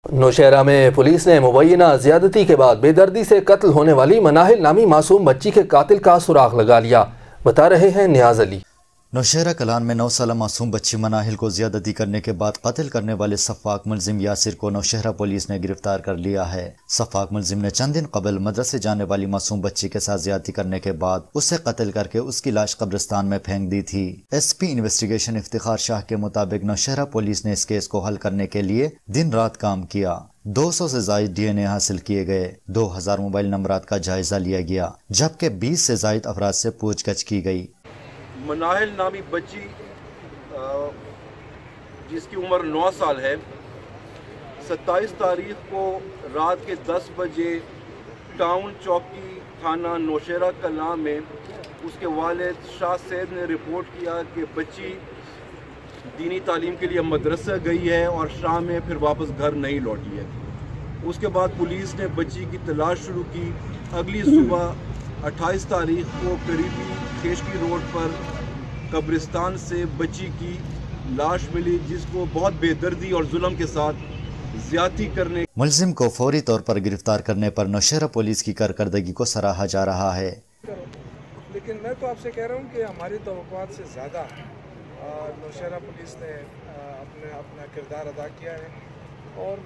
نوشہرہ میں پولیس نے مبینہ زیادتی کے بعد بے دردی سے قتل ہونے والی مناہل نامی معصوم بچی کے قاتل کا سراغ لگا لیا۔ بتا رہے ہیں نیاز علی۔ نوشہرہ کلان میں 9 سالہ معصوم بچی مناہل کو زیادتی کرنے کے بعد قتل کرنے والے سفاک ملزم یاسر کو نوشہرہ پولیس نے گرفتار کر لیا ہے۔ سفاک ملزم نے چند دن قبل مدرسے جانے والی معصوم بچی کے ساتھ زیادتی کرنے کے بعد اسے قتل کر کے اس کی لاش قبرستان میں پھینک دی تھی۔ ایس پی انویسٹیگیشن افتخار شاہ کے مطابق نوشہرہ پولیس نے اس کیس کو حل کرنے کے لیے دن رات کام کیا۔ 200 سے زائد ڈی این اے حاصل کیے گئے، 2000 موبائل نمبرات کا جائزہ لیا گیا، جبکہ 20 سے زائد افراد سے پوچھ گچھ کی گئی۔ مناہل نامی بچی جس کی عمر 9 سال ہے، 27 تاریخ کو رات کے 10 بجے ٹاؤن چوکی تھانہ نوشہرہ کلان میں اس کے والد شاہ سید نے رپورٹ کیا کہ بچی دینی تعلیم کے لیے مدرسہ گئی ہے اور شام میں پھر واپس گھر نہیں لوٹی ہے۔ اس کے بعد پولیس نے بچی کی تلاش شروع کی۔ اگلی صبح 28 تاریخ کو قریبی کھیشکی روڈ پر قبرستان سے بچی کی لاش ملی، جس کو بہت بے دردی اور ظلم کے ساتھ زیادتی کرنے ملزم کو فوری طور پر گرفتار کرنے پر نوشہرہ پولیس کی کارکردگی کو سراہا جا رہا ہے۔ لیکن میں تو آپ سے کہہ رہا ہوں کہ ہماری توقعات سے زیادہ نوشہرہ پولیس نے اپنا کردار ادا کیا ہے، اور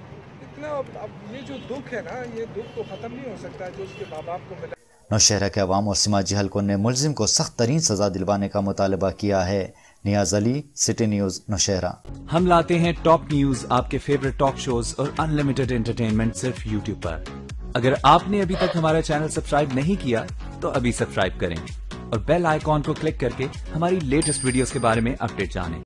اتنا اب یہ جو دکھ ہے نا، یہ دکھ تو ختم نہیں ہو سکتا جو اس کے ماں باپ کو ملا۔ نوشہرہ کے عوام اور سماجی حلقوں نے ملزم کو سخت ترین سزا دلوانے کا مطالبہ کیا ہے۔ نیاز علی، سٹی نیوز، نوشہرہ۔ ہم لاتے ہیں ٹاپ نیوز، آپ کے فیورٹ ٹاک شوز اور ان لمیٹڈ انٹرٹینمنٹ صرف یوٹیوب پر۔ اگر آپ نے ابھی تک ہمارا چینل سبسکرائب نہیں کیا تو ابھی سبسکرائب کریں اور بیل آئیکن کو کلک کر کے ہماری لیٹسٹ ویڈیوز کے بارے میں اپڈیٹ جانیں۔